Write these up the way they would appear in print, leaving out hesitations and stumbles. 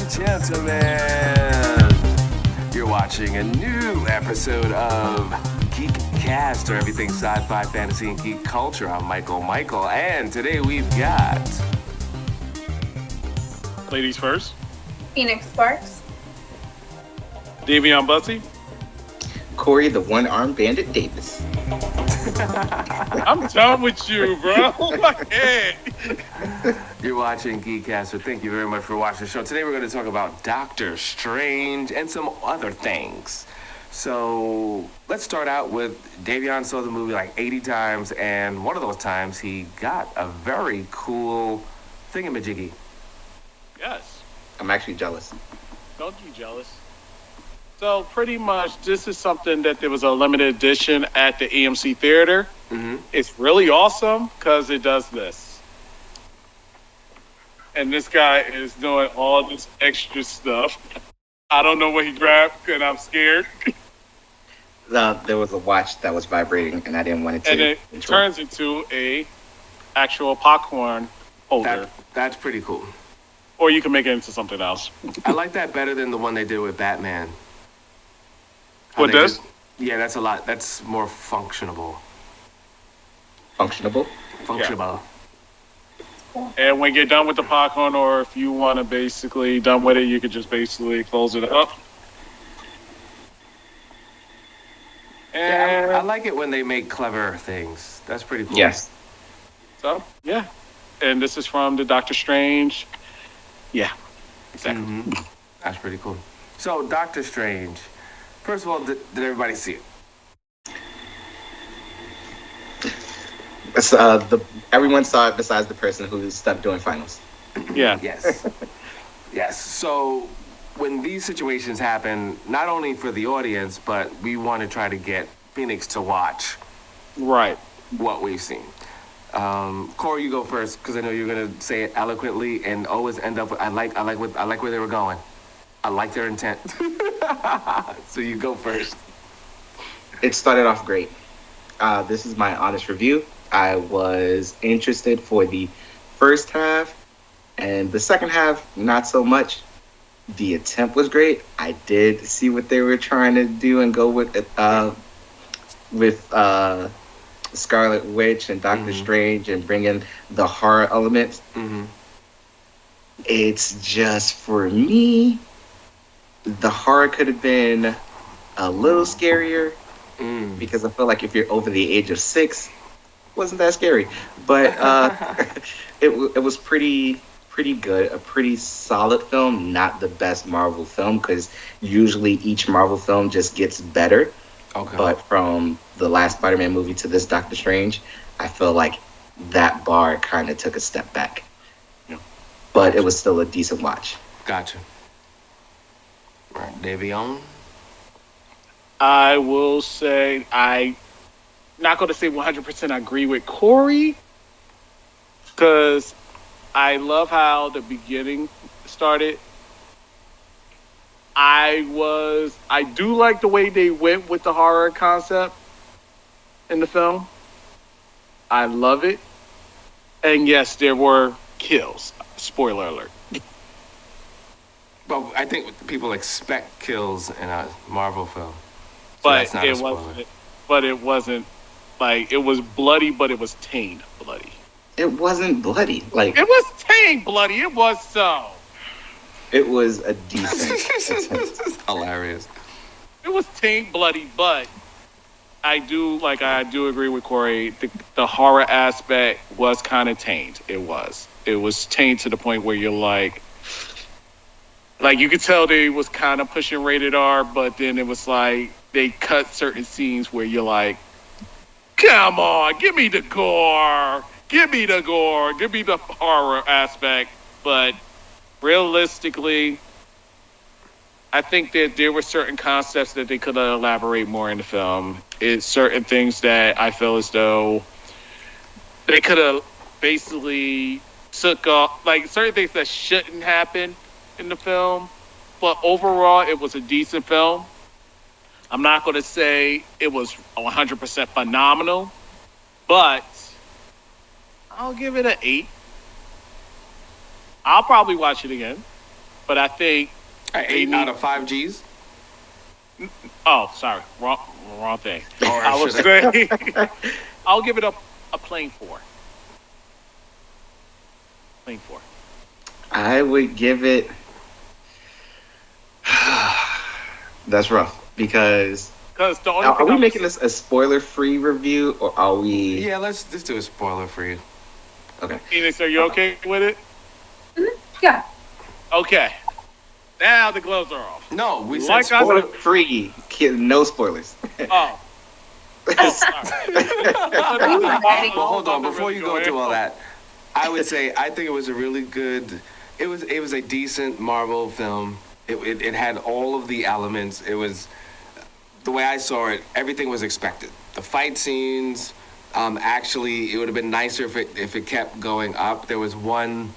and gentlemen, you're watching a new episode of GEEKCASTER, everything sci-fi, fantasy, and geek culture. I'm Michael, and today we've got... Ladies first. Phoenix Sparks. Dayveonne Bussey. Corey, the one-armed bandit Davis. I'm done with you, bro. My head. You're watching GEEKCASTER. Thank you very much for watching the show. Today we're going to talk about Doctor Strange and some other things. So let's start out with Dayveonne saw the movie like 80 times, and one of those times he got a very cool thingamajiggy. Yes. I'm actually jealous. Don't be jealous. So pretty much this is something that there was a limited edition at the AMC Theater. Mm-hmm. It's really awesome because it does this. And this guy is doing all this extra stuff. I don't know what he grabbed and I'm scared. There was a watch that was vibrating and I didn't want it to. And it turns into a actual popcorn holder. That's pretty cool. Or you can make it into something else. I like that better than the one they did with Batman. What does? Yeah, that's a lot. That's more functionable. Functionable? Functionable. Yeah. And when you're done with the popcorn, or if you want to basically done with it, you could just basically close it up. And Yeah, I like it when they make clever things. That's pretty cool. Yes. so, yeah. And this is from the Doctor Strange. Yeah, exactly. Mm-hmm. That's pretty cool. So, Doctor Strange. First of all, did everybody see it? It's, everyone saw it besides the person who stuck doing finals. Yeah. Yes. Yes. So, when these situations happen, not only for the audience, but we want to try to get Phoenix to watch Right. what we've seen. Corey, you go first because I know you're gonna say it eloquently and always end up with I like where they were going. I like their intent. So you go first. It started off great. This is my honest review. I was interested for the first half, and the second half, not so much. The attempt was great. I did see what they were trying to do and go with Scarlet Witch and Doctor Strange and bring in the horror elements. Mm-hmm. It's just, for me, the horror could have been a little scarier because I feel like if you're over the age of 6, it wasn't that scary. But it was pretty good, a pretty solid film, not the best Marvel film because usually each Marvel film just gets better. Okay. But from the last Spider-Man movie to this Doctor Strange, I feel like that bar kind of took a step back. But it was still a decent watch. Gotcha. Right, Dayveonne. I will say I'm not going to say 100% agree with Corey because I love how the beginning started. I do like the way they went with the horror concept in the film. I love it. And yes, there were kills. Spoiler alert. Well, I think people expect kills in a Marvel film. So But that's not a it spoiler. wasn't. But it wasn't like it was bloody, but it was tamed bloody. It wasn't bloody. Like, It was tamed bloody. It was so. it was a decent attempt. This is hilarious. It was tamed bloody, but I do agree with Corey. The horror aspect was kind of tamed. It was tamed to the point where you're like you could tell they was kind of pushing rated R, but then it was like they cut certain scenes where you're like, come on, give me the gore, give me the horror aspect. But realistically, I think that there were certain concepts that they could elaborate more in the film. It's certain things that I feel as though they could have basically took off, like certain things that shouldn't happen in the film. But overall, it was a decent film. I'm not going to say it was 100% phenomenal, but I'll give it an 8. I'll probably watch it again. but I think. Eight out of 5 G's. Oh, sorry, wrong thing. Or I was saying, I'll give it a plain 4. Plain 4. I would give it. That's rough because. Because the only Are we making this a spoiler-free review, or are we? Yeah, let's just do a spoiler for you. Okay. Phoenix, are you okay with it? Yeah. Okay. Now the gloves are off. No, we said Like I spoiler. said- Spoiler-free, no spoilers. Oh. Well, hold on. Before you go into all that, I would say I think it was a really good. It was a decent Marvel film. It had all of the elements. It was the way I saw it. Everything was expected. The fight scenes. Actually, it would have been nicer if it kept going up. There was one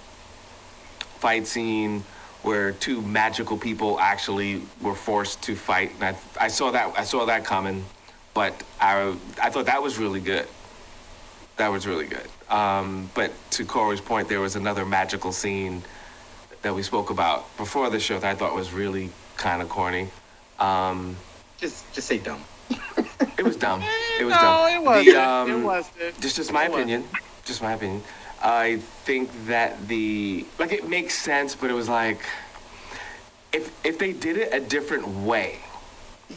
fight scene where 2 magical people actually were forced to fight. And I saw that coming, but I thought that was really good. That was really good. But to Corey's point, there was another magical scene that we spoke about before the show that I thought was really kind of corny. Just say dumb. It was dumb. It was No, dumb. it wasn't. It wasn't. Just my opinion. Just my opinion. I think that it makes sense, but it was like if they did it a different way.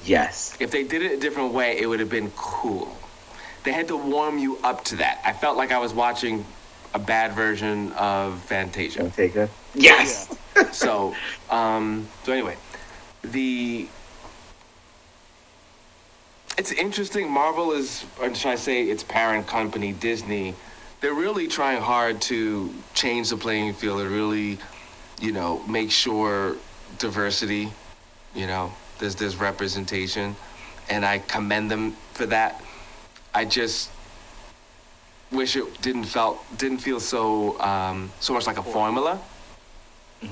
Yes. If they did it a different way, it would have been cool. They had to warm you up to that. I felt like I was watching a bad version of Fantasia. Fantasia. Yes. Yeah. So anyway, it's interesting. Marvel is, or should I say, its parent company, Disney. They're really trying hard to change the playing field and really, make sure diversity, there's representation, and I commend them for that. I just wish it didn't feel so much like a formula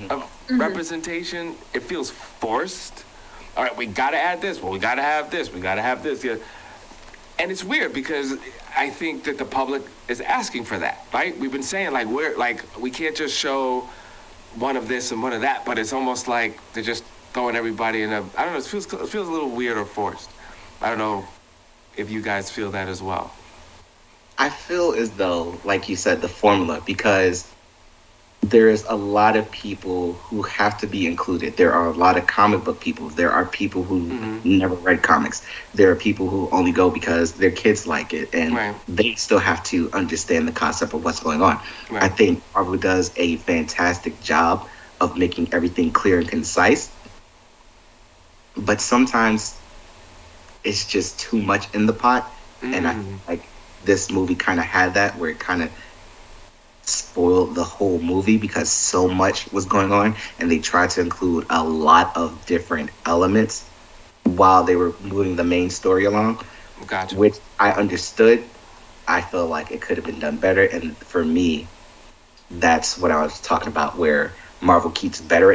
of representation. It feels forced. All right, we gotta add this. Well, we gotta have this. We gotta have this. Yeah. And it's weird because I think that the public is asking for that, right? We've been saying we can't just show one of this and one of that, but it's almost like they're just throwing everybody in a. I don't know. It feels a little weird or forced. I don't know if you guys feel that as well. I feel as though, like you said, the formula, because there's a lot of people who have to be included. There are a lot of comic book people. There are people who never read comics. There are people who only go because their kids like it, and they still have to understand the concept of what's going on. Right. I think Marvel does a fantastic job of making everything clear and concise, but sometimes it's just too much in the pot, and I feel like this movie kind of had that, where it kind of spoiled the whole movie because so much was going on, and they tried to include a lot of different elements while they were moving the main story along. Gotcha. Which I understood. I feel like it could have been done better, and for me, that's what I was talking about, where Marvel gets better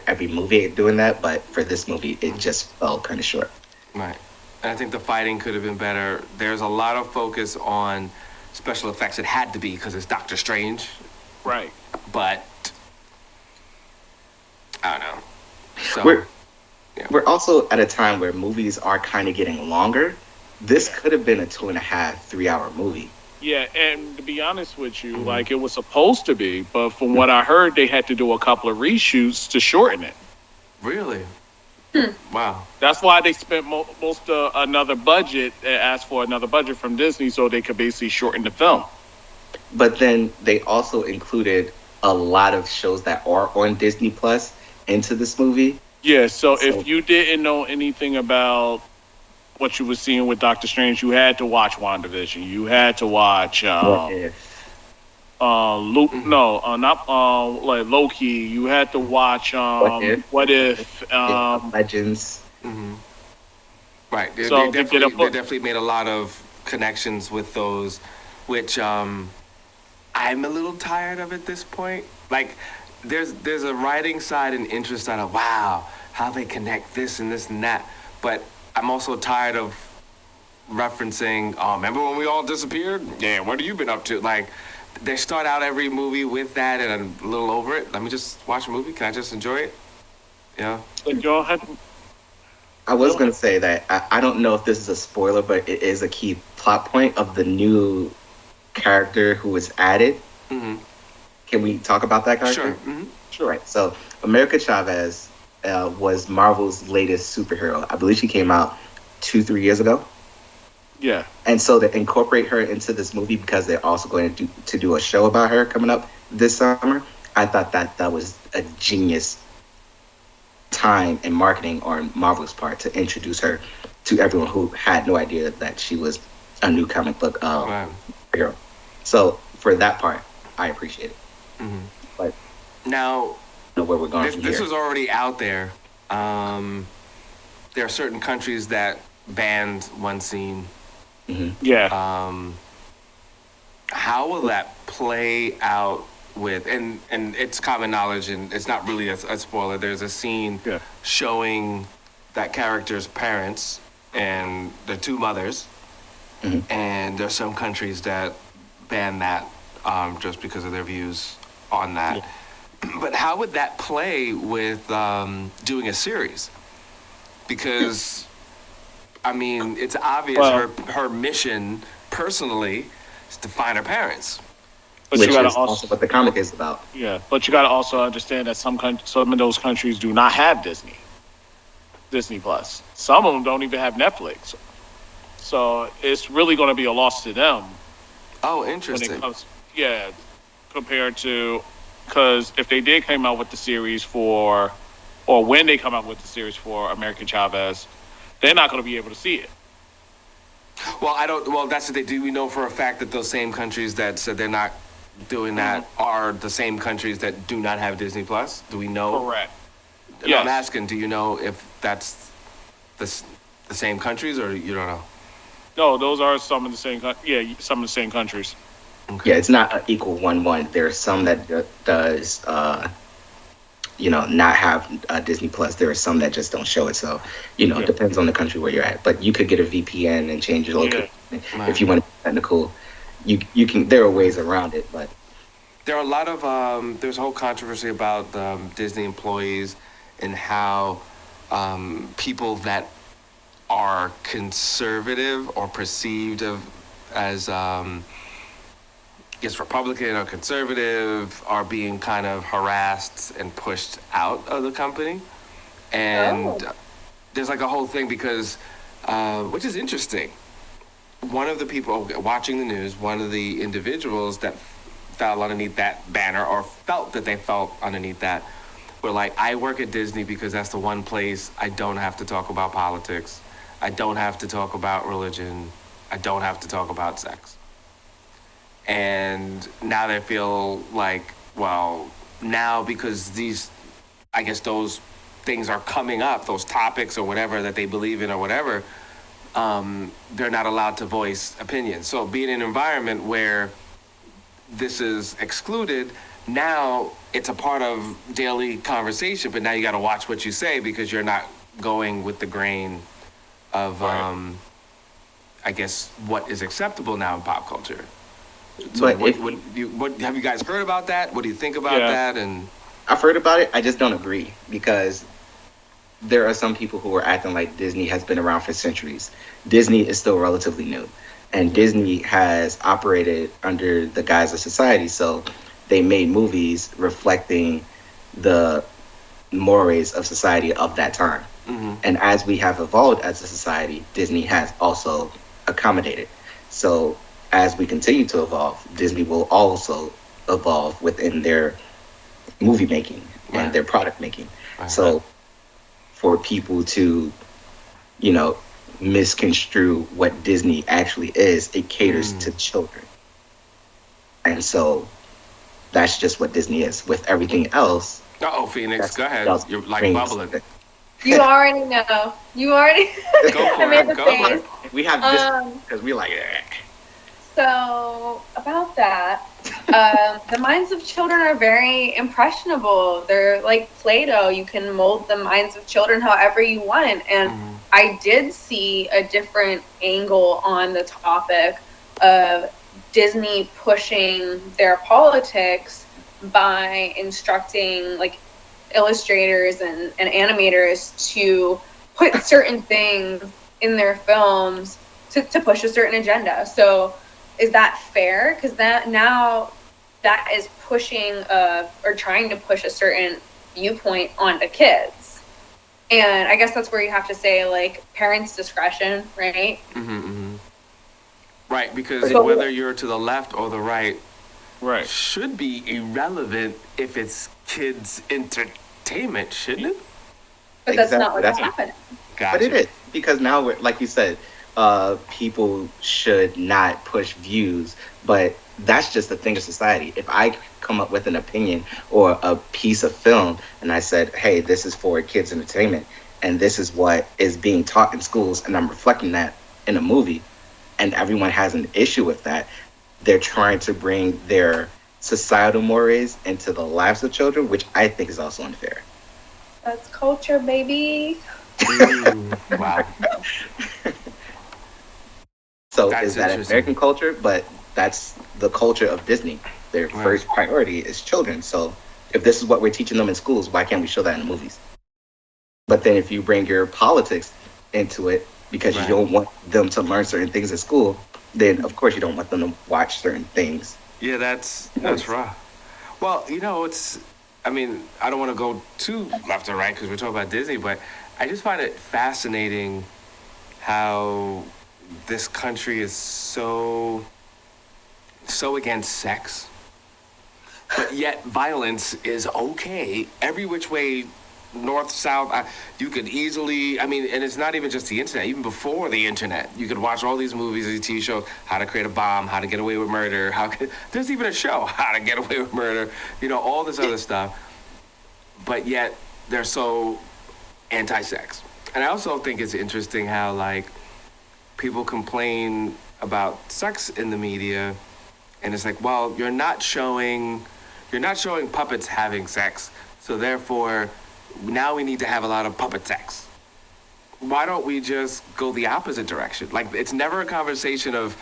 every movie at doing that, but for this movie, it just fell kind of short. Right. And I think the fighting could have been better. There's a lot of focus on special effects. It had to be because it's Doctor Strange. Right. But I don't know. So we're also at a time where movies are kind of getting longer. This could have been a 2.5, 3 hour movie. Yeah, and to be honest with you, like, it was supposed to be, but from what I heard, they had to do a couple of reshoots to shorten it. Really? Wow. That's why they spent most of another budget, asked for another budget from Disney so they could basically shorten the film. But then they also included a lot of shows that are on Disney Plus into this movie. Yeah, so if you didn't know anything about what you were seeing with Doctor Strange, you had to watch WandaVision. You had to watch What If. Like Loki. You had to watch What If Legends. Right. They So definitely made a lot of connections with those, which I'm a little tired of at this point. Like, there's a writing side and interest side of, wow, how they connect this and this and that. But I'm also tired of referencing, oh, remember when we all disappeared? Yeah, what have you been up to? Like, they start out every movie with that, and I'm a little over it. Let me just watch a movie. Can I just enjoy it? Yeah. But y'all had I was going to say that I don't know if this is a spoiler, but it is a key plot point of the new character who was added. Mm-hmm. Can we talk about that character? Sure. Mm-hmm. Sure. Right. So America Chavez was Marvel's latest superhero. I believe she came out 2-3 years ago. yeah. And so to incorporate her into this movie, because they're also going to do a show about her coming up this summer, I thought that was a genius time and marketing on Marvel's part to introduce her to everyone who had no idea that she was a new comic book Wow. hero. So for that part, I appreciate it. Mm-hmm. But Now, know where we're going this, from this here. was already out there. There are certain countries that banned one scene. Yeah. How will that play out with, and it's common knowledge, and it's not really a spoiler. There's a scene Yeah. showing that character's parents and the two mothers, and there's some countries that ban that just because of their views on that. But how would that play with doing a series? Because, I mean, it's obvious Well- her mission personally is to find her parents. But Which you gotta is also what the comic is about. Yeah, but you got to also understand that some of those countries do not have Disney Plus. Some of them don't even have Netflix. So it's really going to be a loss to them Oh, when interesting. it comes. Yeah, compared to, because if they did come out with the series for, or when they come out with the series for American Chavez, they're not going to be able to see it. Well, I don't. Well, that's what they do. We know for a fact that those same countries that said they're not doing that are the same countries that do not have Disney Plus. Do we know? Correct. No, Yes. I'm asking. Do you know if that's the same countries, or you don't know? No, those are some of the same. Some of the same countries. Yeah, it's not an equal 1-1. There are some that does, not have Disney Plus. There are some that just don't show it. So, it depends on the country where you're at. But you could get a VPN and change your location if you want to be technical. You can. There are ways around it, but There are a lot of there's a whole controversy about Disney employees and how people that are conservative or perceived as Republican or conservative are being kind of harassed and pushed out of the company, and there's like a whole thing because which is interesting. One of the people watching the news, one of the individuals that fell underneath that banner or felt that they felt underneath that were like, I work at Disney because that's the one place I don't have to talk about politics. I don't have to talk about religion. I don't have to talk about sex. And now they feel like, well, now because those things are coming up, those topics or whatever that they believe in or whatever, they're not allowed to voice opinions. So being in an environment where this is excluded, now it's a part of daily conversation, but now you got to watch what you say because you're not going with the grain of, I guess, what is acceptable now in pop culture. So But what have you guys heard about that? What do you think about that? And I've heard about it. I just don't agree because there are some people who are acting like Disney has been around for centuries. Disney is still relatively new, and Disney has operated under the guise of society. So they made movies reflecting the mores of society of that time. And as we have evolved as a society, Disney has also accommodated. So as we continue to evolve, Disney will also evolve within their movie making and their product making. So for people to, misconstrue what Disney actually is, it caters to children. And so that's just what Disney is. With everything else, Phoenix, go ahead. You're like dreams. bubbling. You already know. You already. Go for I made it. the Go face. for it. we have this because we like it. So about that, the minds of children are very impressionable. They're like Play-Doh. You can mold the minds of children however you want. And I did see a different angle on the topic of Disney pushing their politics by instructing like illustrators and animators to put certain things in their films to push a certain agenda. So is that fair? Because that now that is pushing or trying to push a certain viewpoint onto kids. And I guess that's where you have to say like parents' discretion, right? Right, because whether you're to the left or the right should be irrelevant if it's kids' entertainment, shouldn't it? But that's not what's happening. Gotcha. But it is, because now, like you said, people should not push views, but that's just a thing of society. If I come up with an opinion or a piece of film and I said, hey, this is for kids' entertainment, and this is what is being taught in schools, and I'm reflecting that in a movie, and everyone has an issue with that, they're trying to bring their societal mores into the lives of children, which I think is also unfair. That's culture, baby. Wow. So That's is that American culture? But that's the culture of Disney. Their first priority is children. So if this is what we're teaching them in schools, why can't we show that in the movies? But then if you bring your politics into it because you don't want them to learn certain things at school, then of course you don't want them to watch certain things. Yeah, that's raw. Well, I mean, I don't want to go too left or right because we're talking about Disney, but I just find it fascinating how this country is so against sex, but yet violence is okay every which way, north, south. You could easily, and it's not even just the internet. Even before the internet, you could watch all these movies, these TV shows, how to create a bomb, how to get away with murder, there's even a show, how to get away with murder, all this other stuff. But yet they're so anti-sex. And I also think it's interesting how people complain about sex in the media, and it's like, well, you're not showing puppets having sex, so therefore now we need to have a lot of puppet sex. Why don't we just go the opposite direction? It's never a conversation of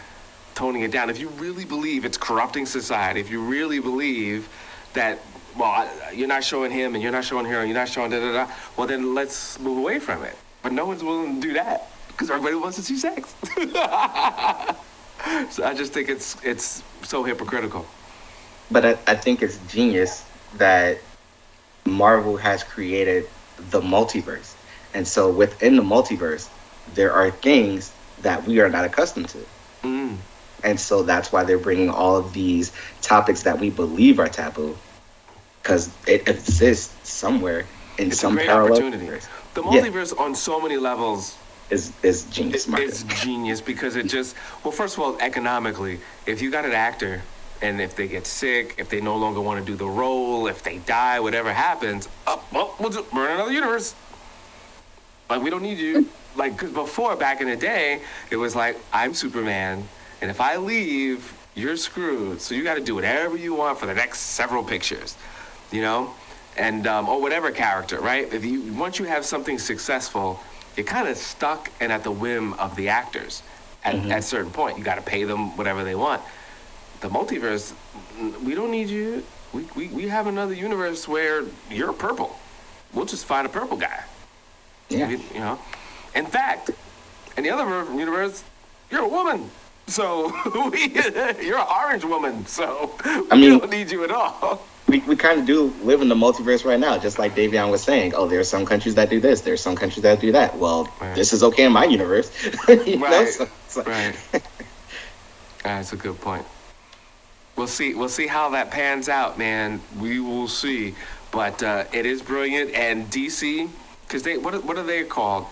toning it down. If you really believe it's corrupting society, if you really believe that, well, you're not showing him and you're not showing her and you're not showing da-da-da, well, then let's move away from it. But no one's willing to do that because everybody wants to see sex. So I just think it's so hypocritical. But I think it's genius that Marvel has created the multiverse. And so within the multiverse, there are things that we are not accustomed to. And so that's why they're bringing all of these topics that we believe are taboo, because it exists somewhere in it's some a great parallel opportunity. universe. The multiverse on so many levels is genius. It's genius because it just, well, first of all, economically, if you got an actor and if they get sick, if they no longer want to do the role, if they die, whatever happens, we're in another universe. We don't need you. Because before, back in the day, it was like, I'm Superman, and if I leave, you're screwed. So you got to do whatever you want for the next several pictures, and or whatever character, right? Once you have something successful, you're kind of stuck and at the whim of the actors. At a certain point, you got to pay them whatever they want. The multiverse, we don't need you. We have another universe where you're purple. We'll just find a purple guy. Yeah. In fact, in the other universe, you're a woman. So you're an orange woman. So we don't need you at all. We kind of do live in the multiverse right now, just like Dayveonne was saying. Oh, there are some countries that do this. There are some countries that do that. Well, this is okay in my universe. Right. That's a good point. We'll see how that pans out, man. We will see. But it is brilliant. And DC, because what are they called?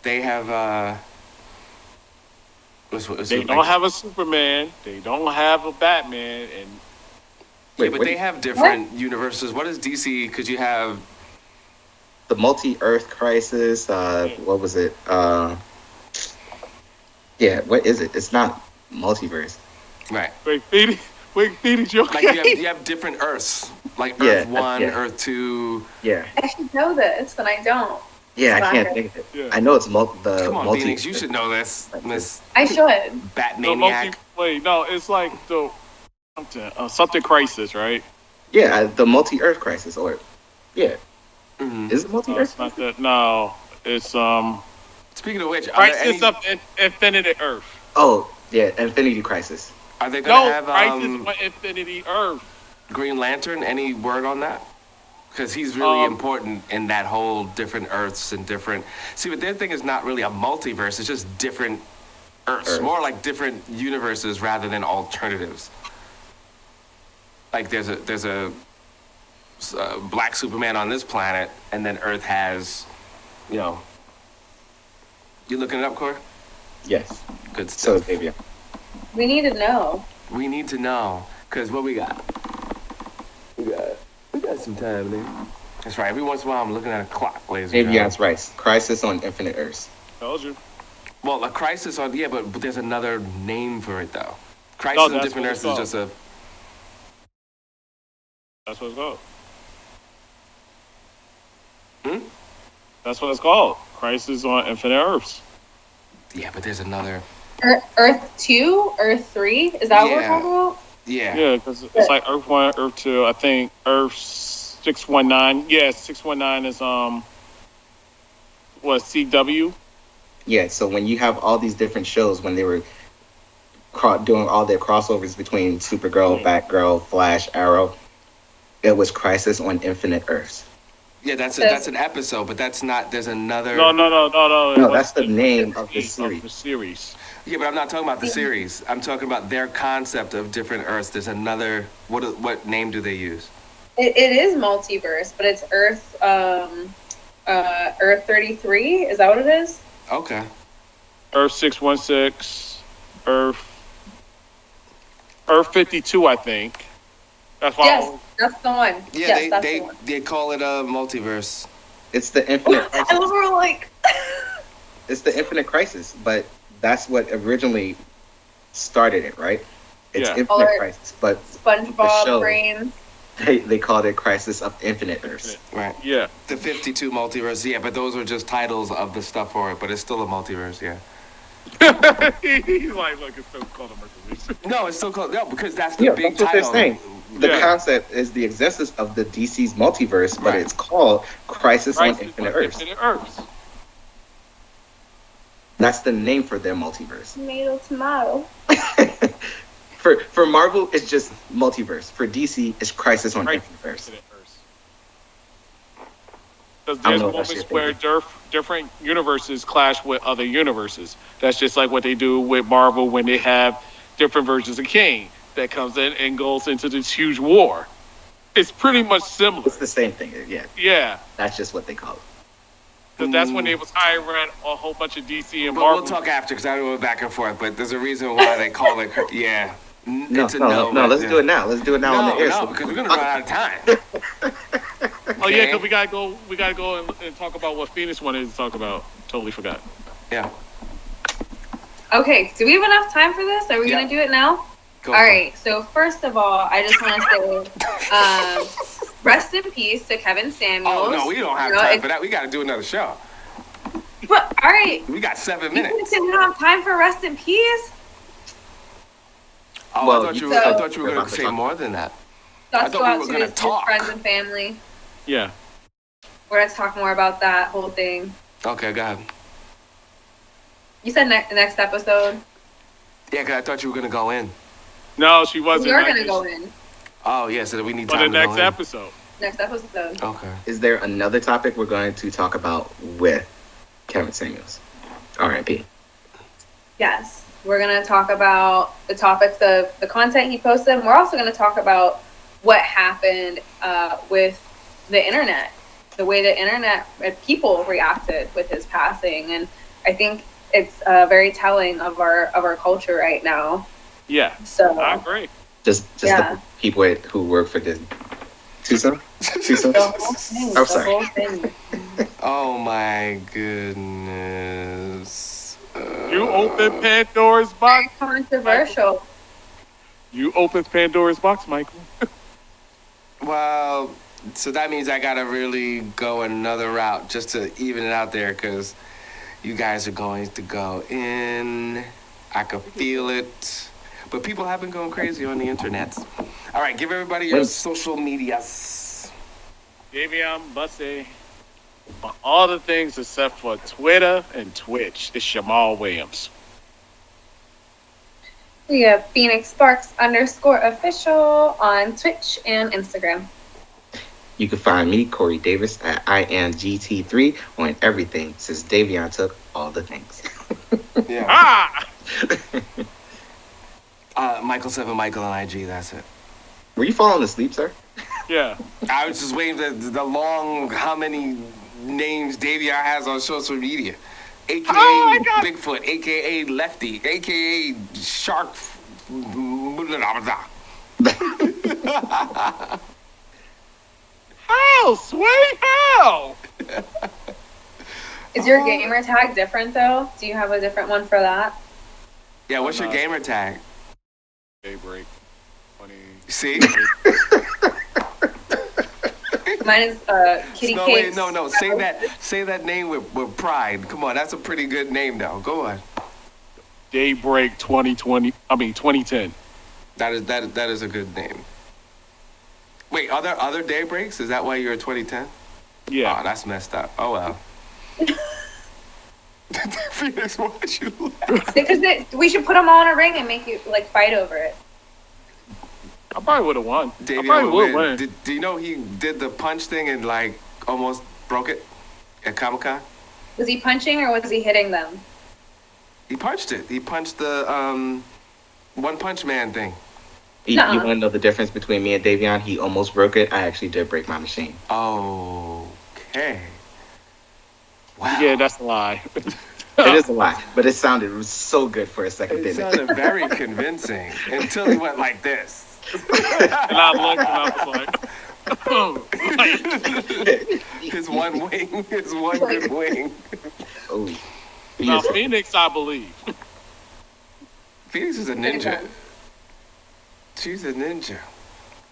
They have they don't have a Superman. They don't have a Batman, and they have different universes. What is DC? Because you have the Multi-Earth Crisis. What was it? What is it? It's not multiverse. Right. Wait, feed your you have different Earths, like Earth 1, Earth 2. Yeah. I should know this, but I don't. Yeah, I can't think of it. Yeah. I know it's Come on, Phoenix, you should know this, Miss. I should. Batmaniac. Wait, no, it's like the something crisis, right? Yeah, the multi-Earth crisis, or yeah, Mhm. is it No, multi-Earth? it's not that. No, it's Speaking of which, are there Crisis any? of Infinity Earth. Oh, yeah, Infinity Crisis. Are they gonna No, have Crisis on Infinity Earth. Green Lantern? Any word on that? Because he's really Um, important in that whole different Earths and different. See, but their thing is not really a multiverse. It's just different Earths, Earth. more like different universes rather than alternatives. Like there's a black Superman on this planet, and then Earth has, you know. You looking it up, Corey? Yes. Good So, stuff. Dayveonne. We need to know. We need to know, cause what we got? We got some time, man. That's right. Every once in a while, I'm looking at a clock, ladies and gentlemen. Dayveonne's right. Crisis on Infinite Earths. Told you. Well, a crisis on but there's another name for it though. Crisis on that's Different what Earths it's is just a. That's what it's called. Hmm? That's what it's called. Crisis on Infinite Earths. Yeah, but there's another. Earth 2, Earth 3. Is that what we're Yeah. talking about? Yeah. Yeah, because it's like Earth 1, Earth 2. I think Earth 619. Yeah, 619 is what, CW? Yeah, so when you have all these different shows, when they were doing all their crossovers between Supergirl, Batgirl, Flash, Arrow, it was Crisis on Infinite Earths. Yeah, that's an episode, but that's not. There's another. No. No, that's the name of the Of series. the series. Yeah, but I'm not talking about the series. I'm talking about their concept of different Earths. There's another. What name do they use? It is multiverse, but it's Earth Earth 33. Is that what it is? Okay. Earth 616, Earth 52, I think. That's why. Yes, that's the one. Yeah, yes, that's the one. they call it a multiverse. It's the Infinite Crisis. And we're like, It's the Infinite Crisis, but that's what originally started it, right? It's Yeah. Infinite Or- Crisis, but the SpongeBob show. brains. they called it Crisis of Infinite Earths. Right. Yeah. The 52 multiverse. Yeah, but those are just titles of the stuff for it. But it's still a multiverse. Yeah. He's like, look, it's still called a multiverse. No, it's still called. No, because that's the Yeah, big that's what they're title. saying. The Yeah. concept is the existence of the DC's multiverse, but Right. it's called Crisis on Crisis Infinite on Earths. Infinite Earths. That's the name for their multiverse. Tomato. For Marvel, it's just multiverse. For DC, it's Crisis on Crisis Infinite Earths. Infinite Earths. Because I there's don't know if that's moments your where different universes clash with other universes. That's just like what they do with Marvel when they have different versions of King that comes in and goes into this huge war. It's pretty much similar. It's the same thing. Yeah, Yeah. that's just what they call it. Because that's when they was hiring a whole bunch of DC and But Marvel. we'll talk after because I know we're back and forth. But there's a reason why they call it. Yeah. No, It's a no, but- let's do it now. Let's do it now on the air. No, so- because we're gonna run out of time. Oh yeah, because we gotta go and talk about what Phoenix wanted to talk about. Totally forgot. Yeah. Okay, do we have enough time for this? Are we Yeah. gonna do it now? Go All for it. right. So first of all, I just want to say, rest in peace to Kevin Samuels. Oh no, we don't have You know, time for that. We got to do another show. But all right, We got 7 you minutes. didn't have time for rest in peace. Oh, Well, I thought you you were. said- I thought you were going About to to say talk. more than that. Let's thought go we out were to gonna his talk. friends and family. Yeah. We're gonna talk more about that whole thing. Okay, go ahead. You said next episode. Yeah, because I thought you were going to go in. No, she wasn't. You're gonna go in Oh, yeah, so we need for time the to next go in. episode. next episode. Okay. Is there another topic we're going to talk about with Kevin Samuels? R.I.P. Yes, we're gonna talk about the topics of the content he posted. And we're also gonna talk about what happened with the internet, the way the internet people reacted with his passing, and I think it's very telling of our culture right now. Yeah, So I agree. Just Yeah. the people who work for Disney. Tucson? Tucson? the whole thing, I'm the sorry. whole thing. Oh, my goodness. You open Pandora's box. Controversial. You open Pandora's box, Michael. Well, so that means I got to really go another route just to even it out there because you guys are going to go in. I can feel it. But people have been going crazy on the internet. All right, give everybody your social medias. Dayveonne, Bussey, on all the things except for Twitter and Twitch. It's Jamal Williams. We have Phoenix Sparks _official on Twitch and Instagram. You can find me, Corey Davis, at IamGT3 on everything since Dayveonne took all the things. Yeah. Michael 7 Michael on IG, that's it. Were you falling asleep, sir? Yeah. I was just waiting the long, how many names Dayveonne has on social media. AKA Bigfoot, AKA Lefty, AKA Shark. Hell, sweet hell! Is your gamer tag different though? Do you have a different one for that? Yeah, what's your gamer tag? Daybreak 20. See? Mine is Kitty No, Cakes. wait, no. Say that name with pride. Come on, that's a pretty good name though. Go on. Daybreak 2010. That is a good name. Wait, are there other daybreaks? Is that why you're 2010? Yeah. Oh, that's messed up. Oh well. Phoenix, why'd you laugh? Because we should put them all in a ring and make you like fight over it. I probably would have won. Dayveonne I probably would would win. Do you know he did the punch thing and like almost broke it at Comic-Con? Was he punching or was he hitting them? He punched it. He punched the One Punch Man thing. You want to know the difference between me and Dayveonne? He almost broke it. I actually did break my machine. Okay. Wow. Yeah, that's a lie. It is a lie, but it sounded so good for a second, It didn't it? sounded very convincing until he went like this. And I looked and I was like, His one wing, his one good wing. Oh, now Phoenix, I believe. Phoenix is a ninja. She's a ninja.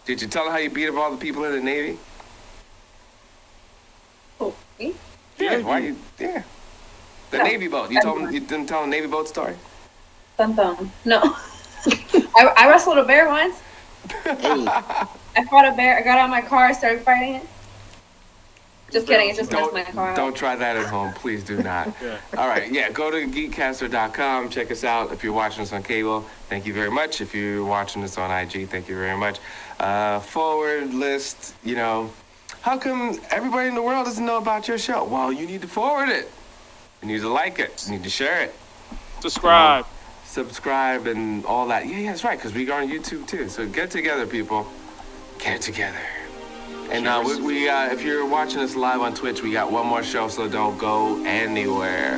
Did you tell her how you beat up all the people in the Navy? Oh, me? Yeah, why you? Yeah. The Navy boat. You didn't tell a Navy boat story? Thumb. No. I wrestled a bear once. hey. I fought a bear. I got out of my car, started fighting it. Just kidding. It just messed my car up. Don't try that at home. Please do not. Yeah. All right. Yeah. Go to GEEKCASTER.com. Check us out. If you're watching us on cable, thank you very much. If you're watching us on IG, thank you very much. Forward list, how come everybody in the world doesn't know about your show? Well, you need to forward it. You need to like it. You need to share it. Subscribe. Subscribe and all that. Yeah, that's right, because we are on YouTube too. So get together, people. Get together. And we if you're watching us live on Twitch, we got one more show, so don't go anywhere.